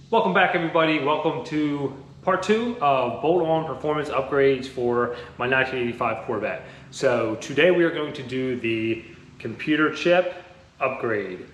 Welcome back, everybody. Welcome to part 2 of bolt-on performance upgrades for my 1985 Corvette. So today we are going to do the computer chip upgrade.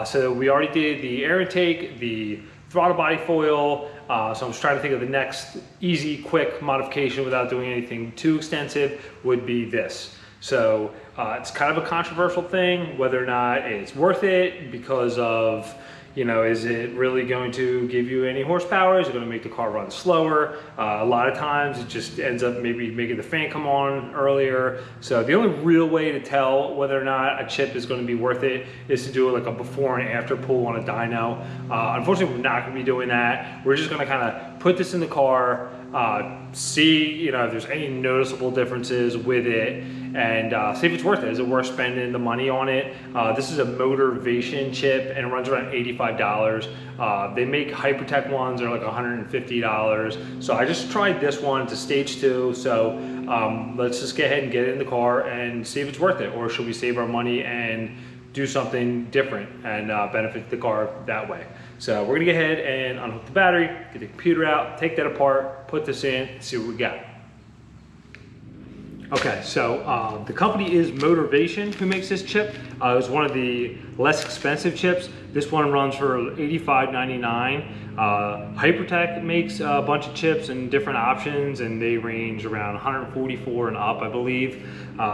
So we already did the air intake, the throttle body foil. So I'm just trying to think of the next easy, quick modification without doing anything too extensive would be this. So it's kind of a controversial thing, whether or not it's worth it because of, you know, is it really going to give you any horsepower? Is it going to make the car run slower? A lot of times it just ends up maybe making the fan come on earlier. So the only real way to tell whether or not a chip is going to be worth it is to do like a before and after pull on a dyno. Unfortunately, we're not going to be doing that. We're just going to kind of put this in the car, see, you know, if there's any noticeable differences with it, and see if it's worth it. Is it worth spending the money on it? This is a motivation chip and it runs around $85. They make Hypertech ones, they're like $150. So I just tried this one. It's a stage 2. So let's just go ahead and get it in the car and see if it's worth it, or should we save our money and do something different and benefit the car that way. So we're gonna go ahead and unhook the battery, get the computer out, take that apart, put this in, see what we got. Okay, so the company is Motivation who makes this chip. It was one of the less expensive chips. This one runs for $85.99. Hypertech makes a bunch of chips and different options, and they range around $144 and up, I believe.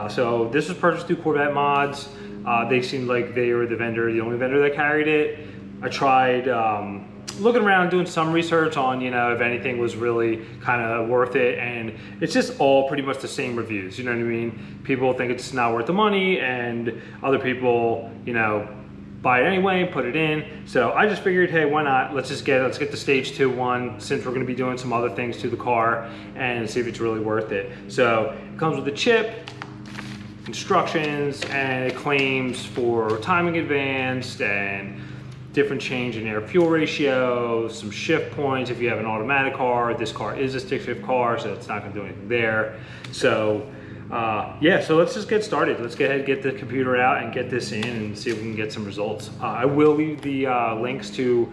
So this was purchased through Corvette Mods. They seemed like they were the only vendor that carried it. I tried looking around, doing some research on, you know, if anything was really kind of worth it, and it's just all pretty much the same reviews, you know what I mean? People think it's not worth the money, and other people, you know, buy it anyway, put it in. So I just figured, hey, why not? Let's get the stage 2 one, since we're gonna be doing some other things to the car, and see if it's really worth it. So it comes with a chip, instructions, and it claims for timing advanced and different change in air fuel ratio, some shift points if you have an automatic car. This car is a stick shift car, so it's not gonna do anything there. So yeah, so let's just get started. Let's go ahead and get the computer out and get this in and see if we can get some results. I will leave the links to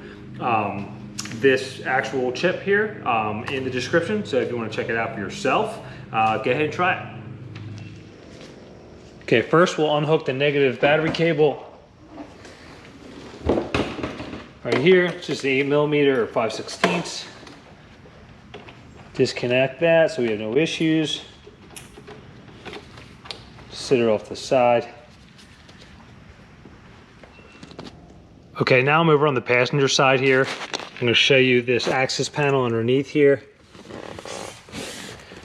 this actual chip here in the description, so if you wanna check it out for yourself, go ahead and try it. Okay, first we'll unhook the negative battery cable. Right here, it's just 8mm or 5/16. Disconnect that so we have no issues. Sit it off to the side. Okay, now I'm over on the passenger side here. I'm going to show you this access panel underneath here.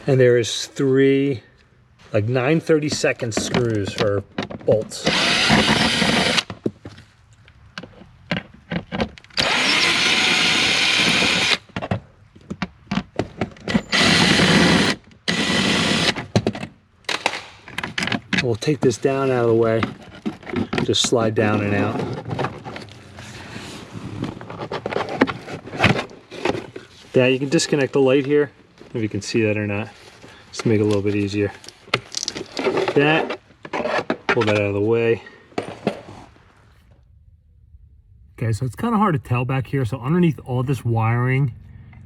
And there is 3 like 9/32 screws for bolts. We'll take this down out of the way, just slide down and out. Yeah, you can disconnect the light here, if you can see that or not, just to make it a little bit easier. That, pull that out of the way. Okay, so it's kind of hard to tell back here. So underneath all this wiring,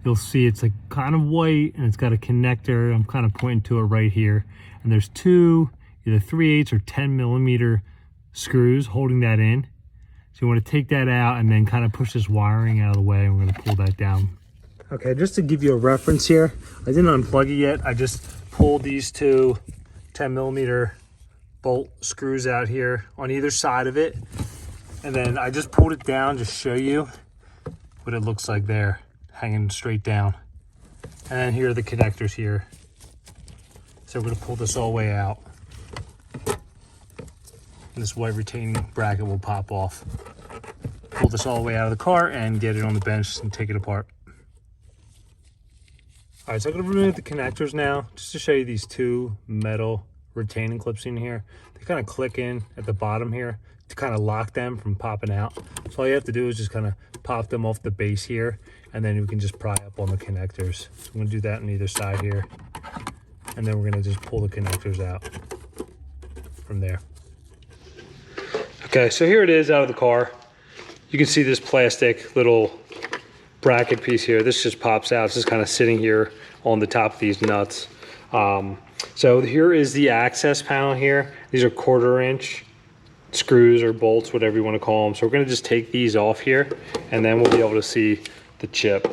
you'll see it's like kind of white and it's got a connector. I'm kind of pointing to it right here. And there's 2 either 3/8 or 10mm screws holding that in. So you want to take that out and then kind of push this wiring out of the way, and we're going to pull that down. Okay, just to give you a reference here, I didn't unplug it yet. I just pulled these 2 10mm bolt screws out here on either side of it. And then I just pulled it down to show you what it looks like there, hanging straight down. And then here are the connectors here. So we're going to pull this all the way out. And this white retaining bracket will pop off. Pull this all the way out of the car and get it on the bench and take it apart. All right, so I'm gonna remove the connectors now, just to show you these 2 metal retaining clips in here. They kind of click in at the bottom here to kind of lock them from popping out. So all you have to do is just kind of pop them off the base here, and then we can just pry up on the connectors. So I'm gonna do that on either side here. And then we're gonna just pull the connectors out from there. Okay, so here it is out of the car. You can see this plastic little bracket piece here. This just pops out. It's just kind of sitting here on the top of these nuts. So here is the access panel here. These are 1/4 inch screws or bolts, whatever you want to call them. So we're going to just take these off here, and then we'll be able to see the chip.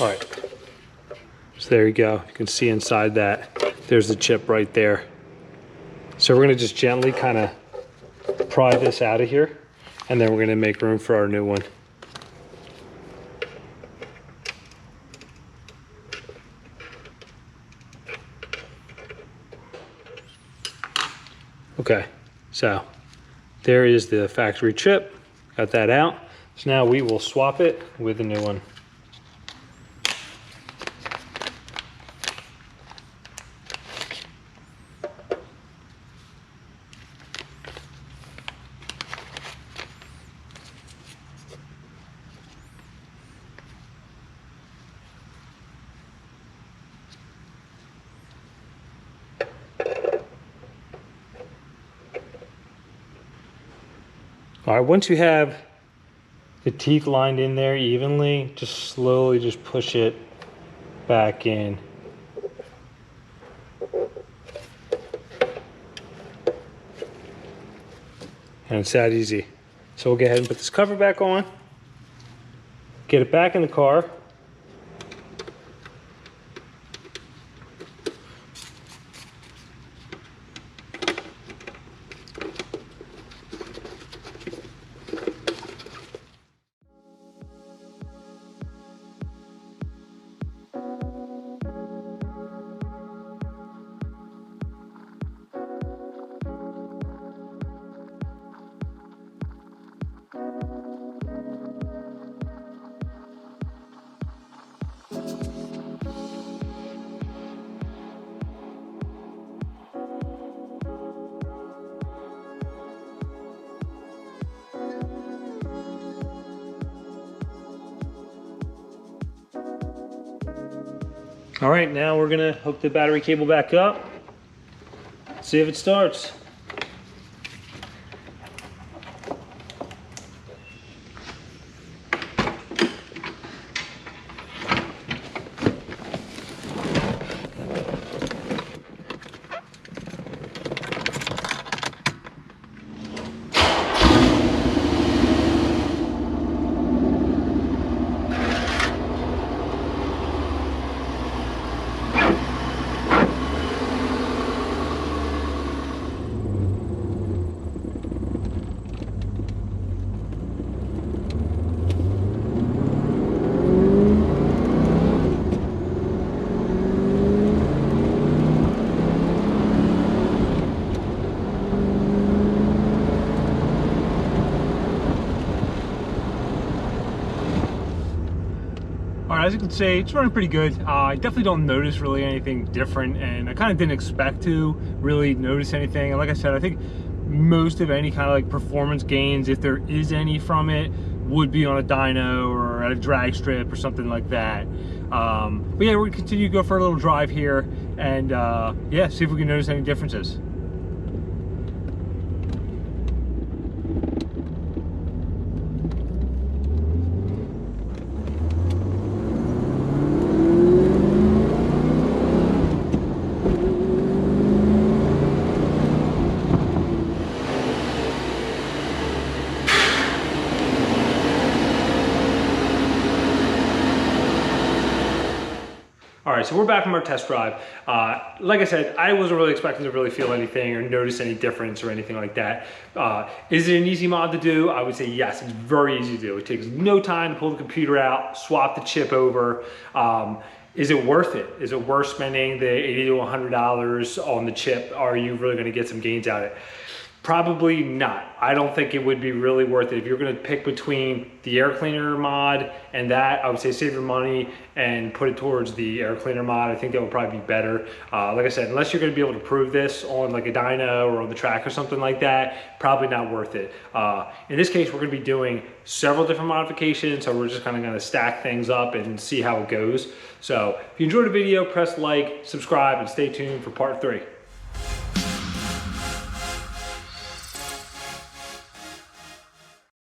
All right, so there you go. You can see inside that, there's the chip right there. So we're gonna just gently kind of pry this out of here, and then we're gonna make room for our new one. Okay, so there is the factory chip. Got that out. So now we will swap it with the new one. All right, once you have the teeth lined in there evenly, just slowly just push it back in. And it's that easy. So we'll go ahead and put this cover back on, get it back in the car. All right, now we're gonna hook the battery cable back up, see if it starts. As you can see, it's running pretty good. I definitely don't notice really anything different, and I kind of didn't expect to really notice anything. And like I said, I think most of any kind of like performance gains, if there is any from it, would be on a dyno or at a drag strip or something like that. But yeah, we're gonna continue to go for a little drive here and yeah, see if we can notice any differences. All right, so we're back from our test drive. Like I said, I wasn't really expecting to really feel anything or notice any difference or anything like that. Is it an easy mod to do? I would say yes, it's very easy to do. It takes no time to pull the computer out, swap the chip over. Is it worth it? Is it worth spending the $80 to $100 on the chip? Are you really gonna get some gains out of it? Probably not. I don't think it would be really worth it. If you're gonna pick between the air cleaner mod and that, I would say save your money and put it towards the air cleaner mod. I think that would probably be better. Like I said, unless you're gonna be able to prove this on like a dyno or on the track or something like that, probably not worth it. In this case, we're gonna be doing several different modifications, so we're just kind of gonna stack things up and see how it goes. So if you enjoyed the video, press like, subscribe, and stay tuned for part 3.